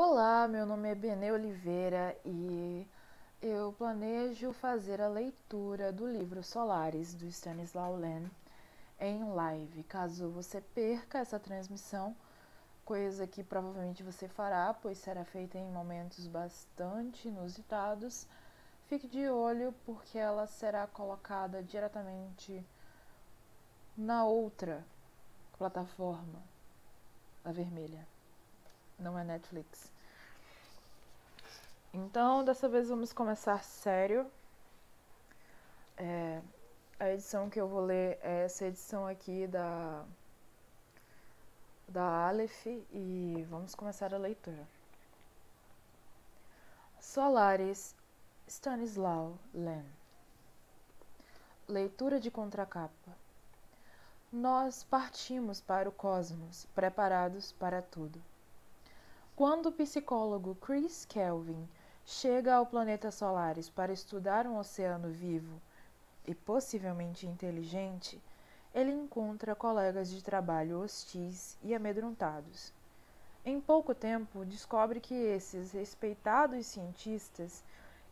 Olá, meu nome é Benê Oliveira e eu planejo fazer a leitura do livro Solaris, do Stanislaw Lem, em live. Caso você perca essa transmissão, coisa que provavelmente você fará, pois será feita em momentos bastante inusitados, fique de olho porque ela será colocada diretamente na outra plataforma, a vermelha, não é Netflix. Então, dessa vez vamos começar sério. A edição que eu vou ler é essa edição aqui da Aleph e vamos começar a leitura. Solaris, Stanislaw Lem. Leitura de contracapa. Nós partimos para o cosmos, preparados para tudo. Quando o psicólogo Chris Kelvin chega ao planeta Solaris para estudar um oceano vivo e possivelmente inteligente, ele encontra colegas de trabalho hostis e amedrontados. Em pouco tempo, descobre que esses respeitados cientistas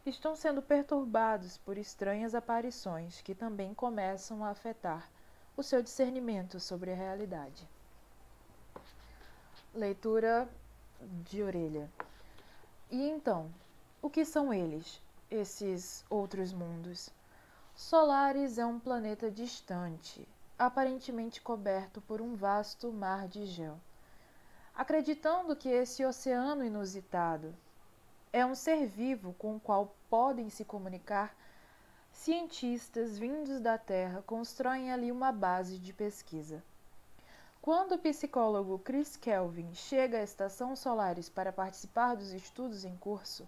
estão sendo perturbados por estranhas aparições que também começam a afetar o seu discernimento sobre a realidade. Leitura de orelha. E então, o que são eles, esses outros mundos? Solaris é um planeta distante, aparentemente coberto por um vasto mar de gel. Acreditando que esse oceano inusitado é um ser vivo com o qual podem se comunicar, cientistas vindos da Terra constroem ali uma base de pesquisa. Quando o psicólogo Chris Kelvin chega à Estação Solaris para participar dos estudos em curso,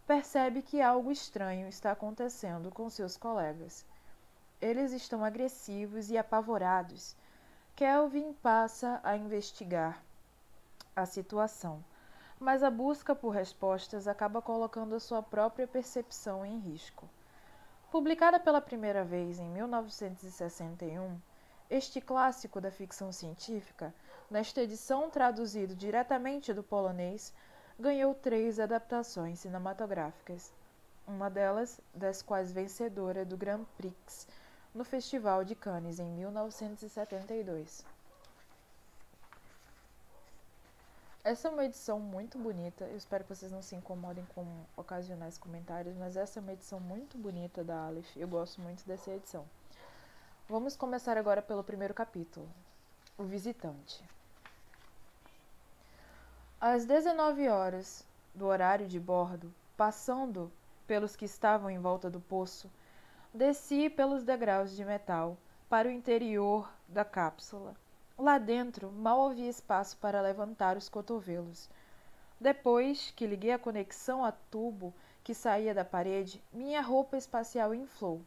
percebe que algo estranho está acontecendo com seus colegas. Eles estão agressivos e apavorados. Kelvin passa a investigar a situação, mas a busca por respostas acaba colocando a sua própria percepção em risco. Publicada pela primeira vez em 1961, este clássico da ficção científica, nesta edição traduzido diretamente do polonês, ganhou 3 adaptações cinematográficas, uma delas das quais vencedora do Grand Prix no Festival de Cannes em 1972. Essa é uma edição muito bonita, eu espero que vocês não se incomodem com ocasionais comentários, mas essa é uma edição muito bonita da Aleph, eu gosto muito dessa edição. Vamos começar agora pelo primeiro capítulo, O Visitante. Às 19 horas do horário de bordo, passando pelos que estavam em volta do poço, desci pelos degraus de metal para o interior da cápsula. Lá dentro, mal havia espaço para levantar os cotovelos. Depois que liguei a conexão a tubo que saía da parede, minha roupa espacial inflou,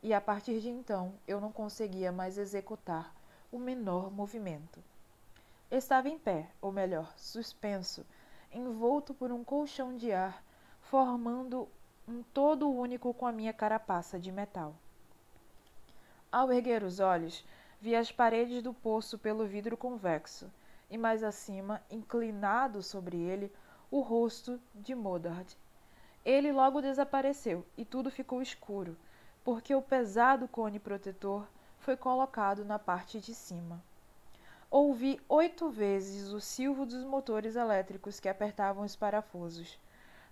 e a partir de então eu não conseguia mais executar o menor movimento. Estava em pé, ou melhor, suspenso, envolto por um colchão de ar, formando um todo único com a minha carapaça de metal. Ao erguer os olhos, vi as paredes do poço pelo vidro convexo, e mais acima, inclinado sobre ele, o rosto de Modard. Ele logo desapareceu, e tudo ficou escuro, porque o pesado cone protetor foi colocado na parte de cima. Ouvi 8 vezes o silvo dos motores elétricos que apertavam os parafusos.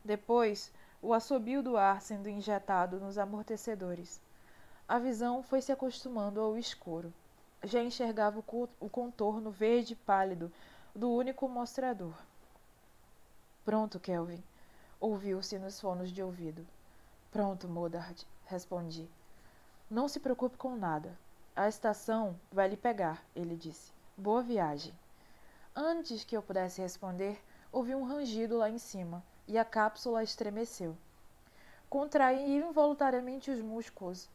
Depois, o assobio do ar sendo injetado nos amortecedores. A visão foi se acostumando ao escuro. Já enxergava o contorno verde pálido do único mostrador. Pronto, Kelvin, ouviu-se nos fones de ouvido. Pronto, Modard, respondi. Não se preocupe com nada. A estação vai lhe pegar, ele disse. Boa viagem. Antes que eu pudesse responder, ouvi um rangido lá em cima, e a cápsula estremeceu. Contraí involuntariamente os músculos,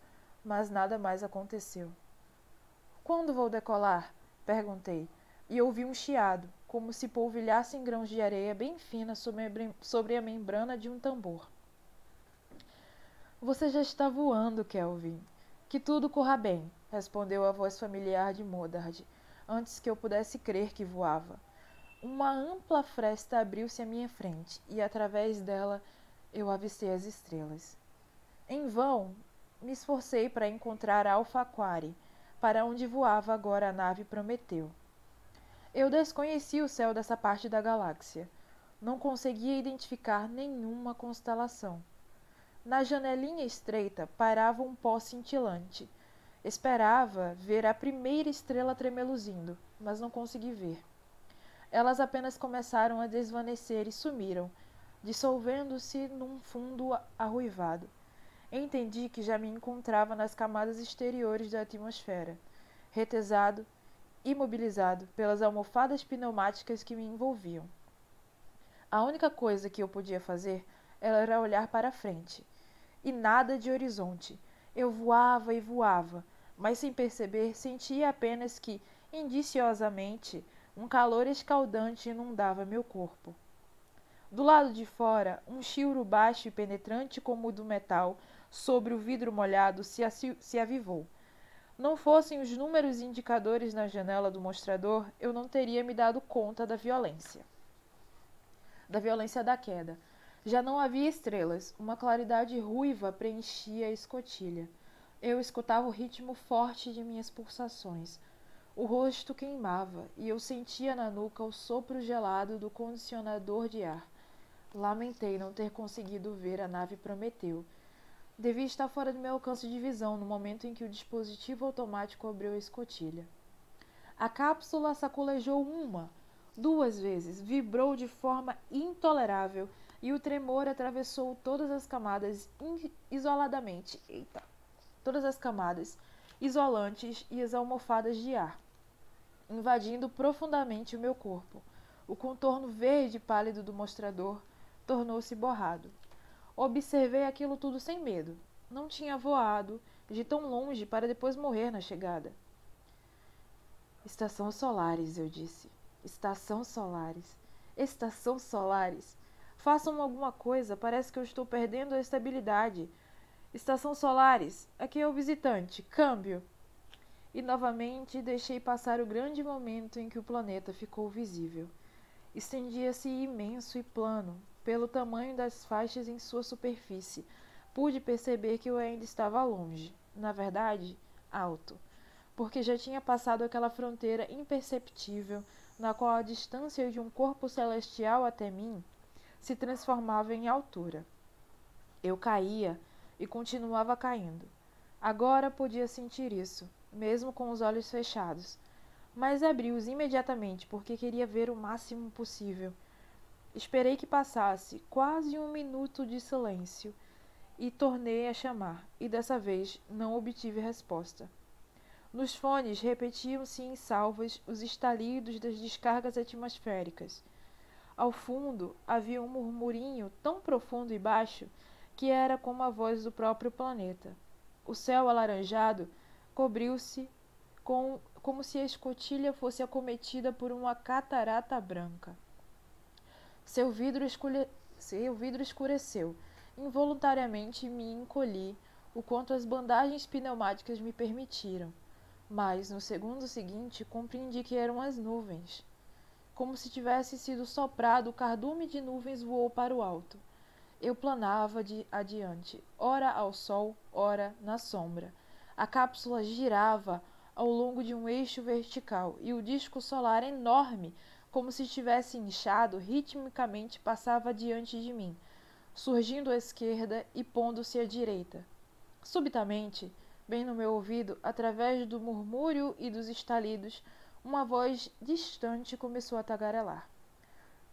mas nada mais aconteceu. Quando vou decolar? Perguntei, e ouvi um chiado, como se polvilhassem grãos de areia bem fina sobre a membrana de um tambor. Você já está voando, Kelvin. Que tudo corra bem, respondeu a voz familiar de Modard, antes que eu pudesse crer que voava. Uma ampla fresta abriu-se à minha frente, e através dela eu avistei as estrelas. Em vão me esforcei para encontrar Alpha Aquarii, para onde voava agora a nave Prometeu. Eu desconhecia o céu dessa parte da galáxia. Não conseguia identificar nenhuma constelação. Na janelinha estreita pairava um pó cintilante. Esperava ver a primeira estrela tremeluzindo, mas não consegui ver. Elas apenas começaram a desvanecer e sumiram, dissolvendo-se num fundo arruivado. Entendi que já me encontrava nas camadas exteriores da atmosfera, retesado, imobilizado pelas almofadas pneumáticas que me envolviam. A única coisa que eu podia fazer era olhar para a frente. E nada de horizonte. Eu voava e voava, mas sem perceber sentia apenas que, indiciosamente, um calor escaldante inundava meu corpo. Do lado de fora, um chiuro baixo e penetrante como o do metal sobre o vidro molhado se avivou. Não fossem os números indicadores na janela do mostrador, eu não teria me dado conta da violência da queda. Já não havia estrelas, uma claridade ruiva preenchia a escotilha. Eu escutava o ritmo forte de minhas pulsações. O rosto queimava e eu sentia na nuca o sopro gelado do condicionador de ar. Lamentei não ter conseguido ver a nave Prometeu. Devia estar fora do meu alcance de visão no momento em que o dispositivo automático abriu a escotilha. A cápsula sacolejou duas vezes, vibrou de forma intolerável e o tremor atravessou todas as camadas isoladamente. Todas as camadas isolantes e as almofadas de ar, invadindo profundamente o meu corpo. O contorno verde pálido do mostrador tornou-se borrado. Observei aquilo tudo sem medo. Não tinha voado de tão longe para depois morrer na chegada. Estação Solaris, eu disse. Estação Solaris. Estação Solaris. Façam alguma coisa, parece que eu estou perdendo a estabilidade. Estação Solaris, aqui é o visitante. Câmbio. E novamente deixei passar o grande momento em que o planeta ficou visível. Estendia-se imenso e plano, pelo tamanho das faixas em sua superfície. Pude perceber que eu ainda estava longe, na verdade, alto, porque já tinha passado aquela fronteira imperceptível na qual a distância de um corpo celestial até mim se transformava em altura. Eu caía e continuava caindo. Agora podia sentir isso, mesmo com os olhos fechados, mas abri-os imediatamente porque queria ver o máximo possível. Esperei que passasse quase um minuto de silêncio e tornei a chamar, e dessa vez não obtive resposta. Nos fones repetiam-se em salvas os estalidos das descargas atmosféricas. Ao fundo havia um murmurinho tão profundo e baixo que era como a voz do próprio planeta. O céu alaranjado cobriu-se como se a escotilha fosse acometida por uma catarata branca. Seu vidro escureceu. Involuntariamente me encolhi o quanto as bandagens pneumáticas me permitiram. Mas, no segundo seguinte, compreendi que eram as nuvens. Como se tivesse sido soprado, o cardume de nuvens voou para o alto. Eu planava adiante, ora ao sol, ora na sombra. A cápsula girava ao longo de um eixo vertical, e o disco solar enorme, como se tivesse inchado, ritmicamente passava diante de mim, surgindo à esquerda e pondo-se à direita. Subitamente, bem no meu ouvido, através do murmúrio e dos estalidos, uma voz distante começou a tagarelar.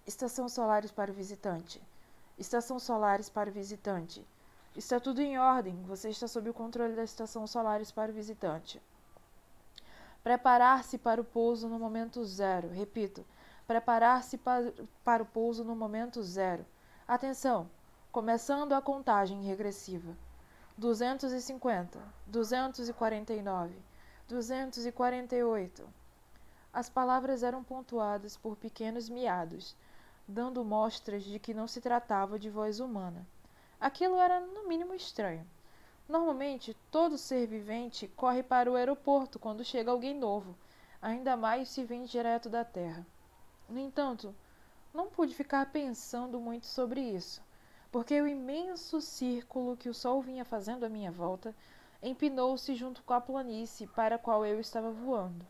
Estação Solaris para o visitante. Estação Solaris para o visitante. Está tudo em ordem. Você está sob o controle da Estação Solaris para o visitante. Preparar-se para o pouso no momento zero. Repito, preparar-se para o pouso no momento zero. Atenção! Começando a contagem regressiva. 250, 249, 248. As palavras eram pontuadas por pequenos miados, dando mostras de que não se tratava de voz humana. Aquilo era, no mínimo, estranho. Normalmente, todo ser vivente corre para o aeroporto quando chega alguém novo, ainda mais se vem direto da Terra. No entanto, não pude ficar pensando muito sobre isso, porque o imenso círculo que o sol vinha fazendo à minha volta empinou-se junto com a planície para a qual eu estava voando.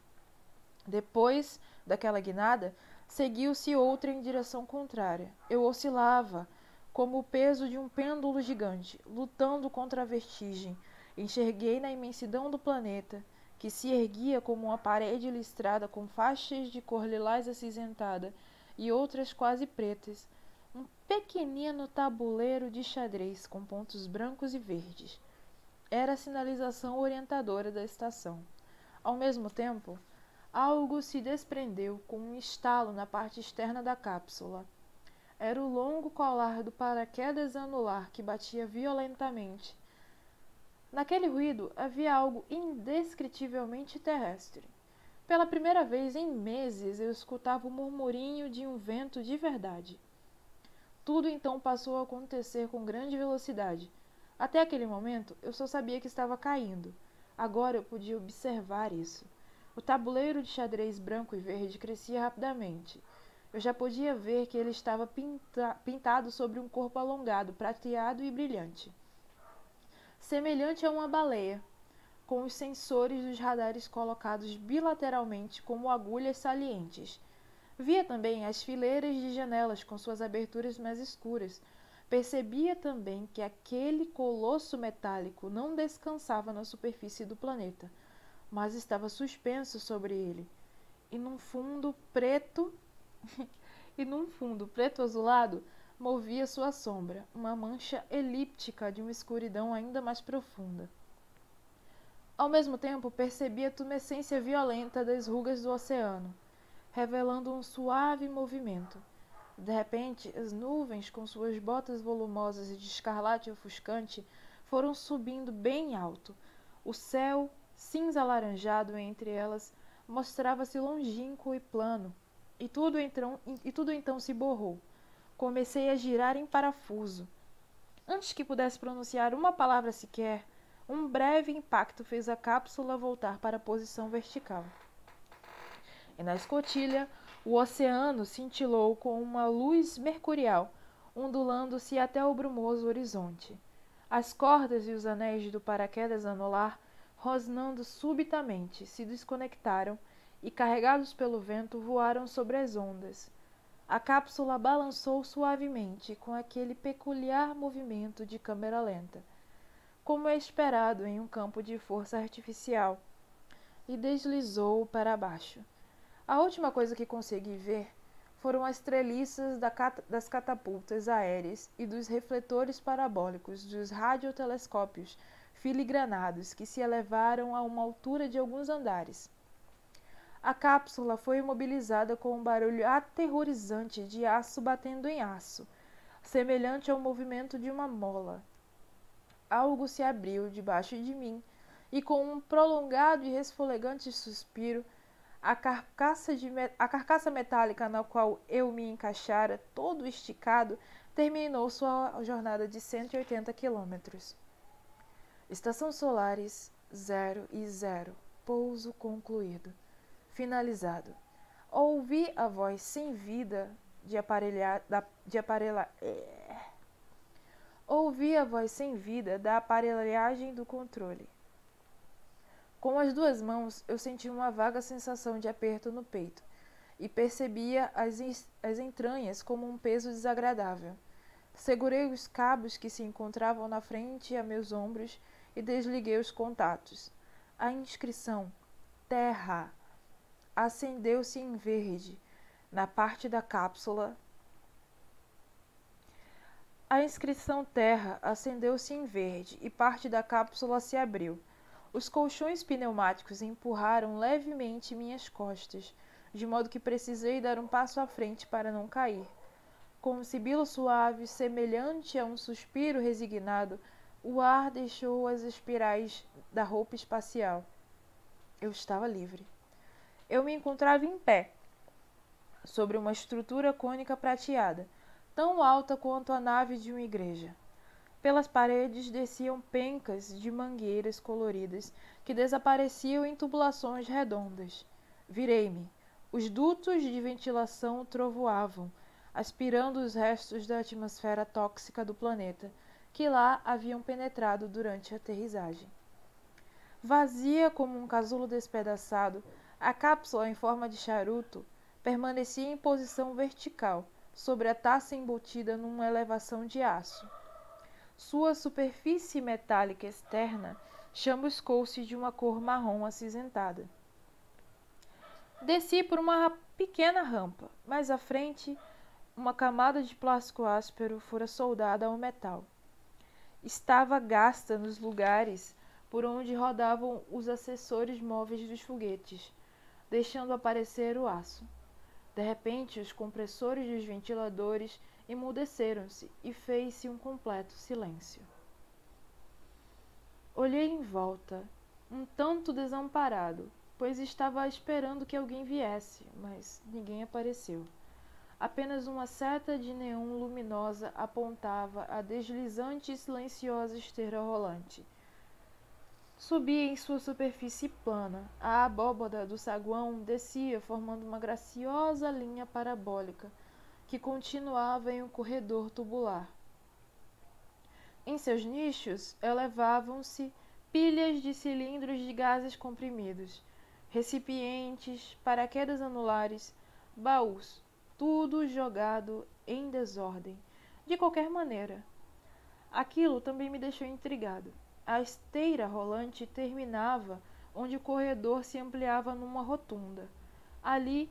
Depois daquela guinada, seguiu-se outra em direção contrária. Eu oscilava, como o peso de um pêndulo gigante, lutando contra a vertigem. Enxerguei na imensidão do planeta, que se erguia como uma parede listrada com faixas de cor lilás acinzentada e outras quase pretas, um pequenino tabuleiro de xadrez com pontos brancos e verdes. Era a sinalização orientadora da estação. Ao mesmo tempo, algo se desprendeu com um estalo na parte externa da cápsula. Era o longo colar do paraquedas anular que batia violentamente. Naquele ruído havia algo indescritivelmente terrestre. Pela primeira vez em meses eu escutava o murmurinho de um vento de verdade. Tudo então passou a acontecer com grande velocidade. Até aquele momento eu só sabia que estava caindo. Agora eu podia observar isso. O tabuleiro de xadrez branco e verde crescia rapidamente. Eu já podia ver que ele estava pintado sobre um corpo alongado, prateado e brilhante, semelhante a uma baleia, com os sensores dos radares colocados bilateralmente como agulhas salientes. Via também as fileiras de janelas com suas aberturas mais escuras. Percebia também que aquele colosso metálico não descansava na superfície do planeta, mas estava suspenso sobre ele, e num fundo preto azulado movia sua sombra, uma mancha elíptica de uma escuridão ainda mais profunda. Ao mesmo tempo, percebia a tumescência violenta das rugas do oceano, revelando um suave movimento. De repente, as nuvens, com suas botas volumosas e de escarlate ofuscante, foram subindo bem alto. O céu, cinza alaranjado entre elas, mostrava-se longínquo e plano, e tudo então se borrou. Comecei a girar em parafuso. Antes que pudesse pronunciar uma palavra sequer, um breve impacto fez a cápsula voltar para a posição vertical. E na escotilha, o oceano cintilou com uma luz mercurial, ondulando-se até o brumoso horizonte. As cordas e os anéis do paraquedas anular, rosnando subitamente, se desconectaram e, carregados pelo vento, voaram sobre as ondas. A cápsula balançou suavemente com aquele peculiar movimento de câmera lenta, como é esperado em um campo de força artificial, e deslizou para baixo. A última coisa que consegui ver foram as treliças das catapultas aéreas e dos refletores parabólicos dos radiotelescópios filigranados que se elevaram a uma altura de alguns andares. A cápsula foi imobilizada com um barulho aterrorizante de aço batendo em aço, semelhante ao movimento de uma mola. Algo se abriu debaixo de mim, e com um prolongado e resfolegante suspiro, a carcaça metálica na qual eu me encaixara, todo esticado, terminou sua jornada de 180 quilômetros. Estação Solaris 0 e 0. Pouso concluído. Finalizado. Ouvi a voz sem vida da aparelhagem do controle. Com as duas mãos, eu senti uma vaga sensação de aperto no peito e percebia as entranhas como um peso desagradável. Segurei os cabos que se encontravam na frente a meus ombros e desliguei os contatos. A inscrição Terra acendeu-se em verde na parte da cápsula. A inscrição Terra acendeu-se em verde e parte da cápsula se abriu. Os colchões pneumáticos empurraram levemente minhas costas, de modo que precisei dar um passo à frente para não cair. Com um sibilo suave, semelhante a um suspiro resignado, o ar deixou as espirais da roupa espacial. Eu estava livre. Eu me encontrava em pé, sobre uma estrutura cônica prateada, tão alta quanto a nave de uma igreja. Pelas paredes desciam pencas de mangueiras coloridas que desapareciam em tubulações redondas. Virei-me. Os dutos de ventilação trovoavam, aspirando os restos da atmosfera tóxica do planeta, que lá haviam penetrado durante a aterrissagem. Vazia como um casulo despedaçado, a cápsula em forma de charuto permanecia em posição vertical, sobre a taça embutida numa elevação de aço. Sua superfície metálica externa chamuscou-se de uma cor marrom acinzentada. Desci por uma pequena rampa. Mais à frente, uma camada de plástico áspero fora soldada ao metal. Estava gasta nos lugares por onde rodavam os acessórios móveis dos foguetes, deixando aparecer o aço. De repente, os compressores dos ventiladores emudeceram-se e fez-se um completo silêncio. Olhei em volta, um tanto desamparado, pois estava esperando que alguém viesse, mas ninguém apareceu. Apenas uma seta de neon luminosa apontava a deslizante e silenciosa esteira rolante. Subia em sua superfície plana. A abóbada do saguão descia, formando uma graciosa linha parabólica, que continuava em um corredor tubular. Em seus nichos elevavam-se pilhas de cilindros de gases comprimidos, recipientes, paraquedas anulares, baús, tudo jogado em desordem. De qualquer maneira, aquilo também me deixou intrigado. A esteira rolante terminava onde o corredor se ampliava numa rotunda. Ali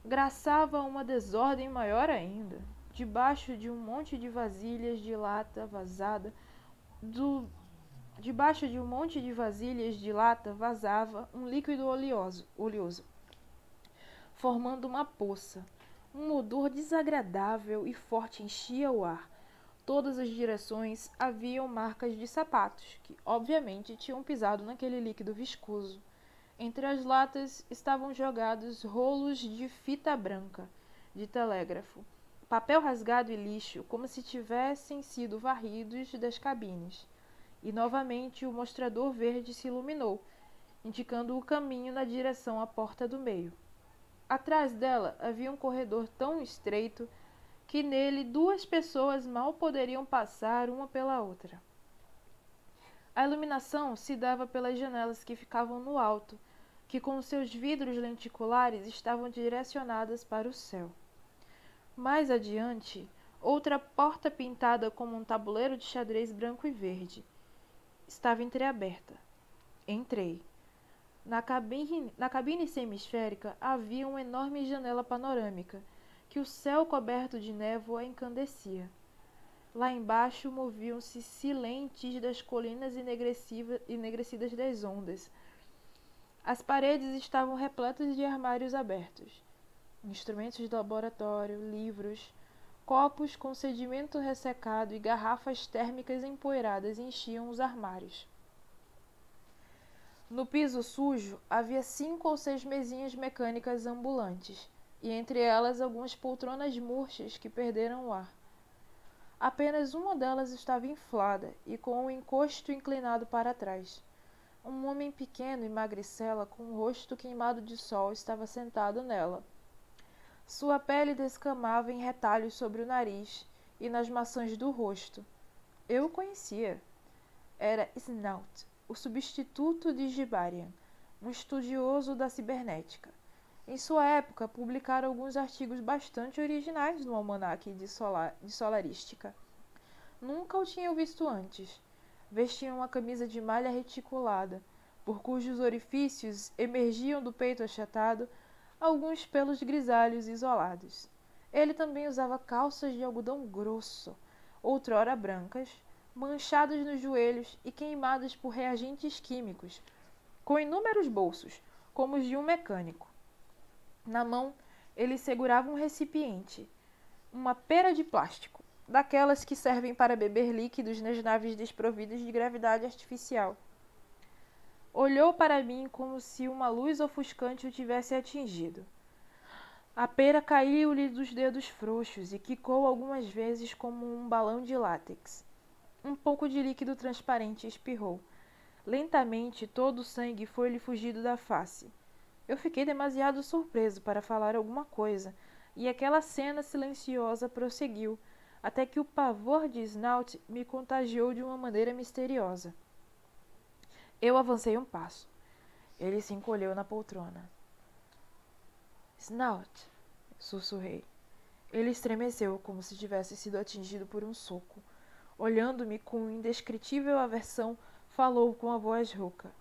graçava uma desordem maior ainda. Debaixo de um monte de vasilhas de lata vazada, debaixo de um monte de vasilhas de lata vazava um líquido oleoso, formando uma poça. Um odor desagradável e forte enchia o ar. Todas as direções haviam marcas de sapatos, que obviamente tinham pisado naquele líquido viscoso. Entre as latas estavam jogados rolos de fita branca, de telégrafo, papel rasgado e lixo, como se tivessem sido varridos das cabines. E novamente o mostrador verde se iluminou, indicando o caminho na direção à porta do meio. Atrás dela havia um corredor tão estreito que nele 2 pessoas mal poderiam passar uma pela outra. A iluminação se dava pelas janelas que ficavam no alto, que com seus vidros lenticulares estavam direcionadas para o céu. Mais adiante, outra porta pintada como um tabuleiro de xadrez branco e verde estava entreaberta. Entrei. Na cabine semisférica havia uma enorme janela panorâmica, que o céu coberto de névoa encandecia. Lá embaixo moviam-se silentes das colinas enegrecidas das ondas. As paredes estavam repletas de armários abertos. Instrumentos de laboratório, livros, copos com sedimento ressecado e garrafas térmicas empoeiradas enchiam os armários. No piso sujo havia 5 ou 6 mesinhas mecânicas ambulantes, e entre elas algumas poltronas murchas que perderam o ar. Apenas uma delas estava inflada e com o encosto inclinado para trás. Um homem pequeno e magricela, com o rosto queimado de sol, estava sentado nela. Sua pele descamava em retalhos sobre o nariz e nas maçãs do rosto. Eu o conhecia. Era Snout, o substituto de Gibarian, um estudioso da cibernética. Em sua época, publicara alguns artigos bastante originais no Almanaque de Solarística. Nunca o tinha visto antes. Vestia uma camisa de malha reticulada, por cujos orifícios emergiam do peito achatado alguns pelos grisalhos isolados. Ele também usava calças de algodão grosso, outrora brancas, manchadas nos joelhos e queimadas por reagentes químicos, com inúmeros bolsos, como os de um mecânico. Na mão, ele segurava um recipiente, uma pera de plástico, daquelas que servem para beber líquidos nas naves desprovidas de gravidade artificial. Olhou para mim como se uma luz ofuscante o tivesse atingido. A pera caiu-lhe dos dedos frouxos e quicou algumas vezes como um balão de látex. Um pouco de líquido transparente espirrou. Lentamente, todo o sangue foi-lhe fugido da face. Eu fiquei demasiado surpreso para falar alguma coisa, e aquela cena silenciosa prosseguiu, até que o pavor de Snout me contagiou de uma maneira misteriosa. Eu avancei um passo. Ele se encolheu na poltrona. Snout, sussurrei. Ele estremeceu como se tivesse sido atingido por um soco. Olhando-me com indescritível aversão, falou com a voz rouca.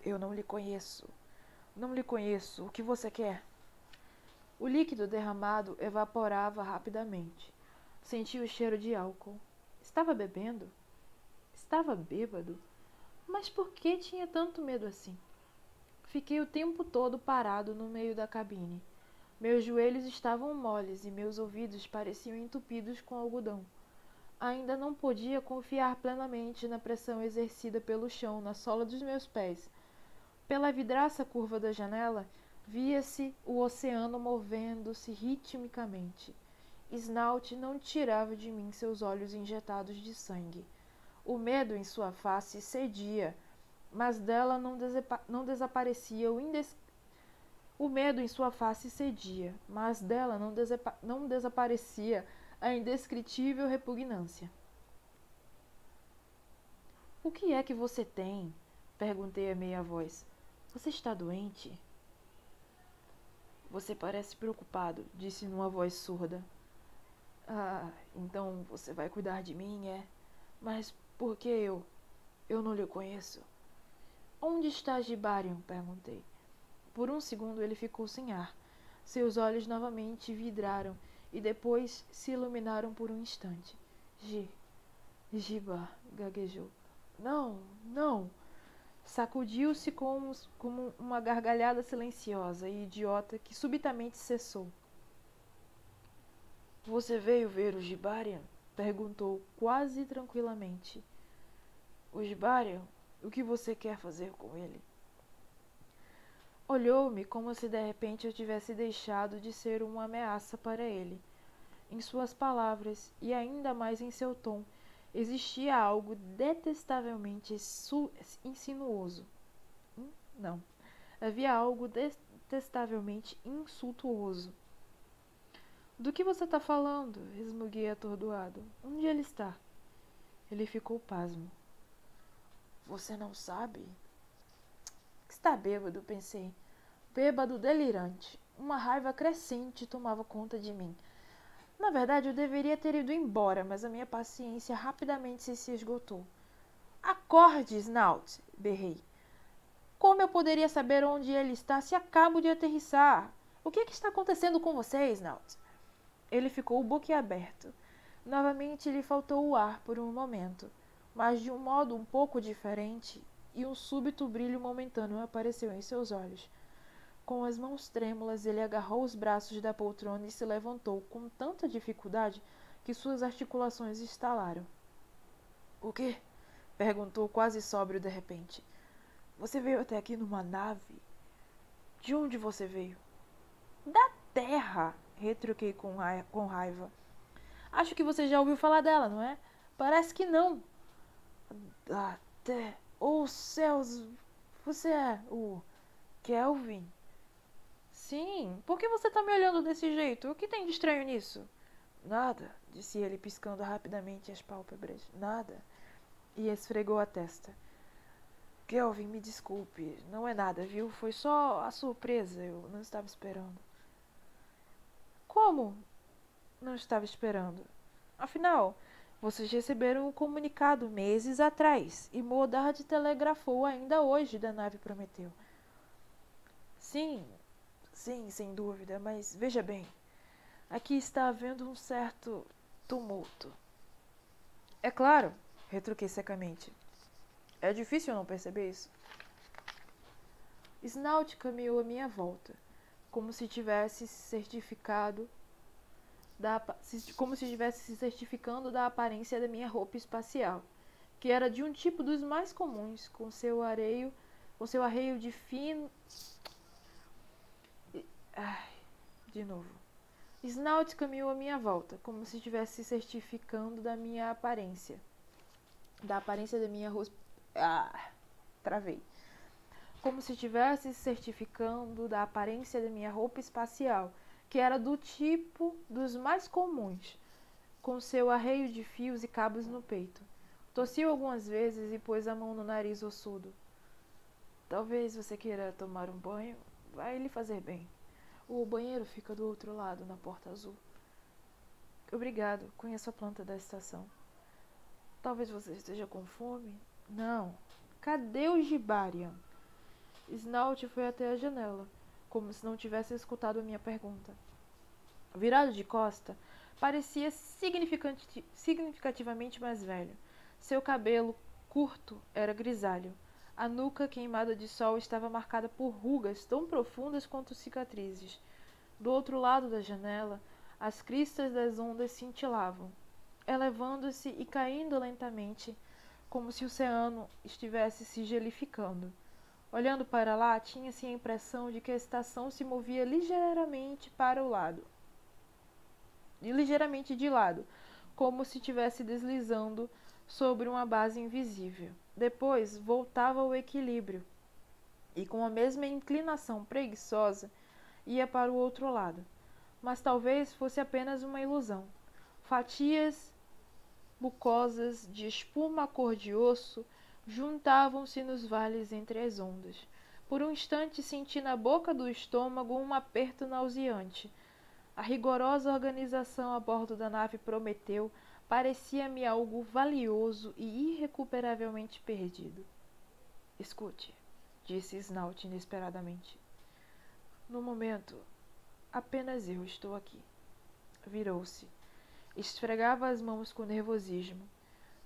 Eu não lhe conheço. Não lhe conheço. O que você quer? O líquido derramado evaporava rapidamente. Senti o cheiro de álcool. Estava bebendo? Estava bêbado? Mas por que tinha tanto medo assim? Fiquei o tempo todo parado no meio da cabine. Meus joelhos estavam moles e meus ouvidos pareciam entupidos com algodão. Ainda não podia confiar plenamente na pressão exercida pelo chão na sola dos meus pés. Pela vidraça curva da janela, via-se o oceano movendo-se ritmicamente. Snout não tirava de mim seus olhos injetados de sangue. O medo em sua face cedia, mas dela não desaparecia o medo em sua face cedia, mas dela não desaparecia a indescritível repugnância. O que é que você tem? Perguntei a meia voz. Você está doente? Você parece preocupado, disse numa voz surda. Ah, então você vai cuidar de mim, é? Mas por que eu? Eu não lhe conheço. Onde está Gibarion? Perguntei. Por um segundo ele ficou sem ar. Seus olhos novamente vidraram e depois se iluminaram por um instante. Giba, gaguejou. Não, não. Sacudiu-se como uma gargalhada silenciosa e idiota que subitamente cessou. Você veio ver o Gibarion? Perguntou quase tranquilamente. O Gibarion? O que você quer fazer com ele? Olhou-me como se de repente eu tivesse deixado de ser uma ameaça para ele. Em suas palavras, e ainda mais em seu tom, existia algo detestavelmente insinuoso. Não. Havia algo detestavelmente insultuoso. Do que você está falando? Resmunguei atordoado. Onde ele está? Ele ficou pasmo. Você não sabe? Está bêbado, pensei. Bêbado delirante. Uma raiva crescente tomava conta de mim. Na verdade, eu deveria ter ido embora, mas a minha paciência rapidamente se esgotou. Acorde, Snout! Berrei. Como eu poderia saber onde ele está se acabo de aterrissar? O que está acontecendo com você, Snout? Ele ficou boquiaberto. Novamente lhe faltou o ar por um momento, mas de um modo um pouco diferente, e um súbito brilho momentâneo apareceu em seus olhos. Com as mãos trêmulas, ele agarrou os braços da poltrona e se levantou com tanta dificuldade que suas articulações estalaram. — O quê? Perguntou quase sóbrio de repente. — Você veio até aqui numa nave? De onde você veio? — Da Terra! Retruquei com raiva. — Acho que você já ouviu falar dela, não é? Parece que não. — Da Terra... Oh, céus! Você é o Kelvin? Sim, por que você está me olhando desse jeito? O que tem de estranho nisso? Nada, disse ele piscando rapidamente as pálpebras. Nada. E esfregou a testa. Kelvin, me desculpe. Não é nada, viu? Foi só a surpresa. Eu não estava esperando. Como? Não estava esperando. Afinal, vocês receberam um comunicado meses atrás e Modard telegrafou ainda hoje da nave Prometeu. Sim, sem dúvida, mas veja bem, aqui está havendo um certo tumulto. É claro, retruquei secamente. É difícil não perceber isso. Snout caminhou à minha volta, como se tivesse se certificando da aparência da minha roupa espacial, que era de um tipo dos mais comuns, com seu arreio de fino... De novo. Snout caminhou à minha volta, como se estivesse se certificando da minha aparência. Da aparência da minha roupa... Travei. como se estivesse se certificando da aparência da minha roupa espacial, que era do tipo dos mais comuns, com seu arreio de fios e cabos no peito. Tossiu algumas vezes e pôs a mão no nariz ossudo. Talvez você queira tomar um banho. Vai lhe fazer bem. O banheiro fica do outro lado, na porta azul. Obrigado, conheço a planta da estação. Talvez você esteja com fome? Não. Cadê o Gibarian? Snout foi até a janela, como se não tivesse escutado a minha pergunta. Virado de costa, parecia significativamente mais velho. Seu cabelo curto era grisalho. A nuca queimada de sol estava marcada por rugas tão profundas quanto cicatrizes. Do outro lado da janela, as cristas das ondas cintilavam, elevando-se e caindo lentamente, como se o oceano estivesse se gelificando. Olhando para lá, tinha-se a impressão de que a estação se movia ligeiramente para o lado. E ligeiramente de lado, como se estivesse deslizando sobre uma base invisível. Depois voltava ao equilíbrio e, com a mesma inclinação preguiçosa, ia para o outro lado. Mas talvez fosse apenas uma ilusão. Fatias bucosas de espuma cor de osso juntavam-se nos vales entre as ondas. Por um instante senti na boca do estômago um aperto nauseante. A rigorosa organização a bordo da nave Prometeu parecia-me algo valioso e irrecuperavelmente perdido. Escute, disse Snout inesperadamente. No momento, apenas eu estou aqui. Virou-se. Esfregava as mãos com nervosismo.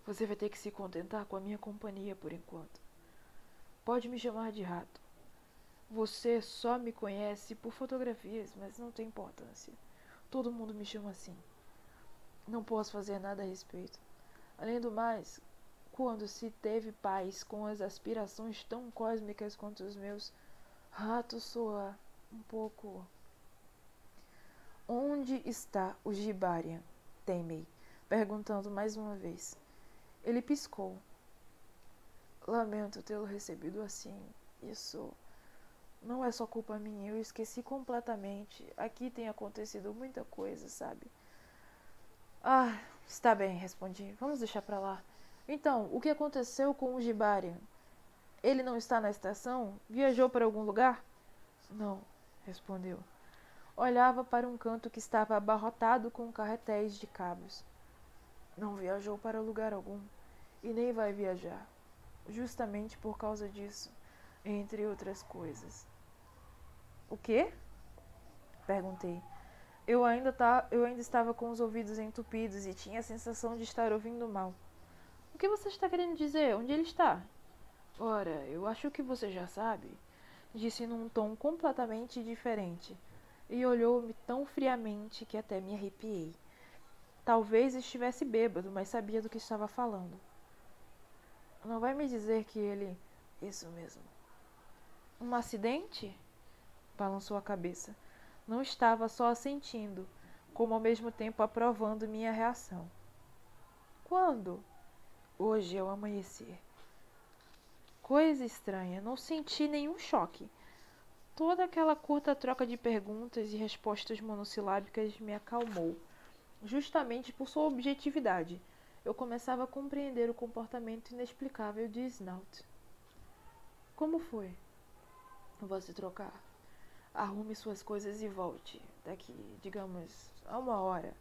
Você vai ter que se contentar com a minha companhia por enquanto. Pode me chamar de rato. Você só me conhece por fotografias, mas não tem importância. Todo mundo me chama assim. Não posso fazer nada a respeito. Além do mais, quando se teve pais com as aspirações tão cósmicas quanto os meus, rato soa um pouco... Onde está o Gibarian? Temei, perguntando mais uma vez. Ele piscou. Lamento tê-lo recebido assim. Isso não é só culpa minha. Eu esqueci completamente. Aqui tem acontecido muita coisa, sabe? Ah, está bem, respondi. Vamos deixar pra lá. Então, o que aconteceu com o Gibarian? Ele não está na estação? Viajou para algum lugar? Não, respondeu. Olhava para um canto que estava abarrotado com carretéis de cabos. Não viajou para lugar algum e nem vai viajar, justamente por causa disso, entre outras coisas. O quê? Perguntei. Eu ainda estava com os ouvidos entupidos e tinha a sensação de estar ouvindo mal. O que você está querendo dizer? Onde ele está? Ora, eu acho que você já sabe, disse num tom completamente diferente, e olhou-me tão friamente que até me arrepiei. Talvez estivesse bêbado, mas sabia do que estava falando. Não vai me dizer que ele... Isso mesmo. Um acidente? Balançou a cabeça. Não estava só assentindo, como ao mesmo tempo aprovando minha reação. Quando? Hoje ao amanhecer. Coisa estranha, não senti nenhum choque. Toda aquela curta troca de perguntas e respostas monossilábicas me acalmou. Justamente por sua objetividade, eu começava a compreender o comportamento inexplicável de Snout. Como foi? Vou se trocar. Arrume suas coisas e volte. Daqui, digamos, a 1 hora.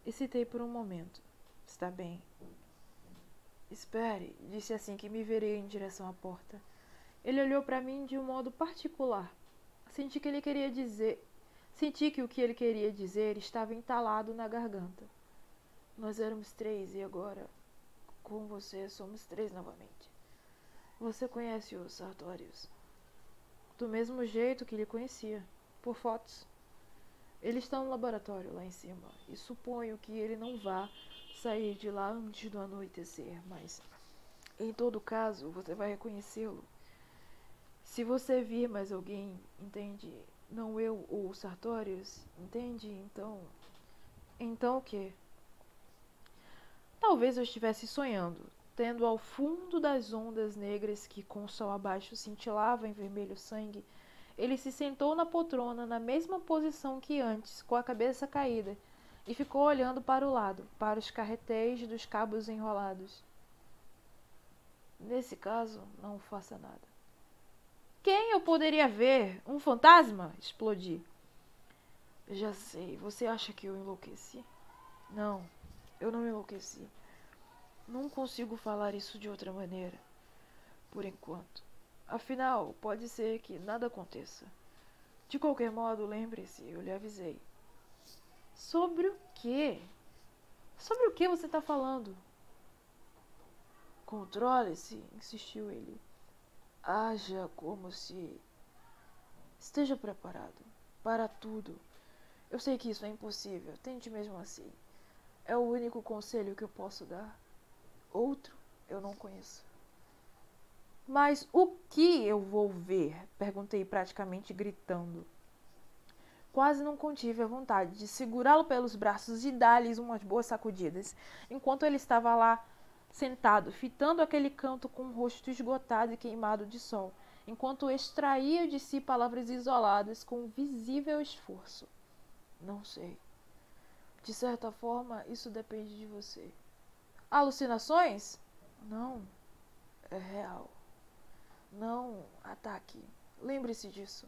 Hesitei por um momento. Está bem. Espere, disse assim que me virei em direção à porta. Ele olhou para mim de um modo particular. Senti que o que ele queria dizer estava entalado na garganta. Nós éramos 3 e agora, com você, somos 3 novamente. Você conhece os Sartorius? Do mesmo jeito que lhe conhecia, por fotos. Ele está no laboratório lá em cima e suponho que ele não vá sair de lá antes do anoitecer, mas em todo caso você vai reconhecê-lo. Se você vir mais alguém, entende? Não eu ou os Sartorius, entende? Então o quê? Talvez eu estivesse sonhando. tendo ao fundo das ondas negras que com o sol abaixo cintilavam em vermelho sangue, ele se sentou na poltrona na mesma posição que antes, com a cabeça caída, e ficou olhando para o lado, para os carretéis dos cabos enrolados. Nesse caso, não faça nada. Quem eu poderia ver? Um fantasma? Explodi. Já sei, você acha que eu enlouqueci? Não, eu não enlouqueci. Não consigo falar isso de outra maneira, por enquanto. Afinal, pode ser que nada aconteça. De qualquer modo, lembre-se, eu lhe avisei. Sobre o quê? Sobre o que você está falando? Controle-se, insistiu ele. Haja como se... Esteja preparado para tudo. Eu sei que isso é impossível, tente mesmo assim. É o único conselho que eu posso dar. Outro eu não conheço. Mas o que eu vou ver? Perguntei praticamente gritando. Quase não contive a vontade de segurá-lo pelos braços e dar-lhes umas boas sacudidas, enquanto ele estava lá, sentado, fitando aquele canto com o rosto esgotado e queimado de sol, enquanto extraía de si palavras isoladas com visível esforço. Não sei. De certa forma, isso depende de você. Alucinações? Não. É real. Não ataque. Lembre-se disso.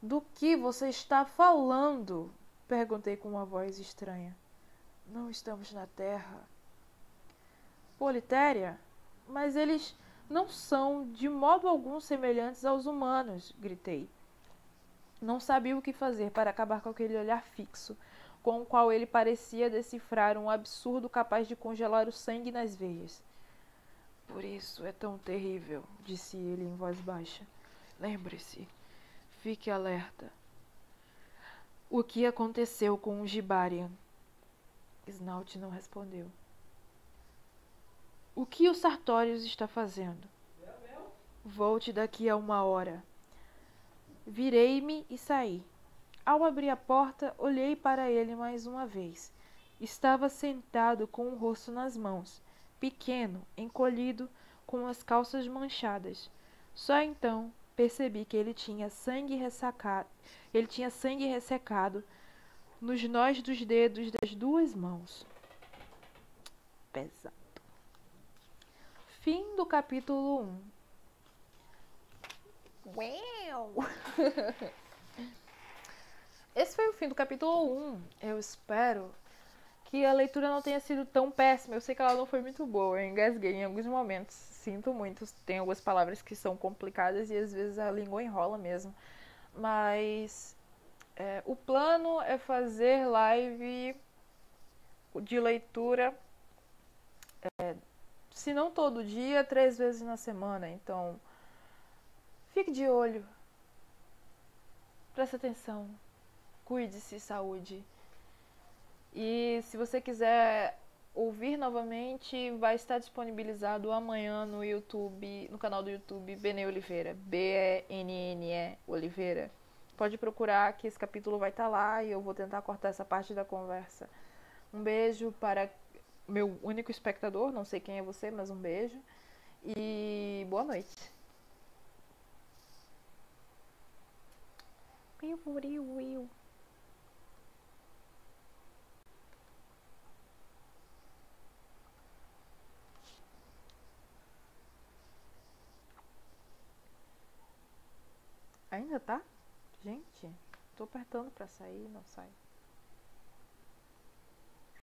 Do que você está falando? Perguntei com uma voz estranha. Não estamos na Terra. Politéria? Mas eles não são de modo algum semelhantes aos humanos, gritei. Não sabia o que fazer para acabar com aquele olhar fixo, com o qual ele parecia decifrar um absurdo capaz de congelar o sangue nas veias. Por isso é tão terrível, disse ele em voz baixa. Lembre-se, fique alerta. O que aconteceu com o Gibarian? Snout não respondeu. O que o Sartorius está fazendo? Volte daqui a 1 hora. Virei-me e saí. Ao abrir a porta, olhei para ele mais uma vez. Estava sentado com o rosto nas mãos, pequeno, encolhido, com as calças manchadas. Só então percebi que ele tinha sangue ressecado nos nós dos dedos das 2 mãos. Pesado. Fim do capítulo 1. Uau! Esse foi o fim do capítulo 1. Eu espero que a leitura não tenha sido tão péssima. Eu sei que ela não foi muito boa. Eu engasguei em alguns momentos. Sinto muito. Tem algumas palavras que são complicadas e às vezes a língua enrola mesmo. Mas o plano é fazer live de leitura, se não todo dia, 3 vezes na semana. Então, fique de olho. Preste atenção. Cuide-se, saúde. E se você quiser ouvir novamente, vai estar disponibilizado amanhã no YouTube, no canal do YouTube Bene Oliveira, Benne Oliveira. Pode procurar que esse capítulo vai estar lá e eu vou tentar cortar essa parte da conversa. Um beijo para meu único espectador, não sei quem é você, mas um beijo. E boa noite. Ainda tá? Gente, tô apertando pra sair, não sai.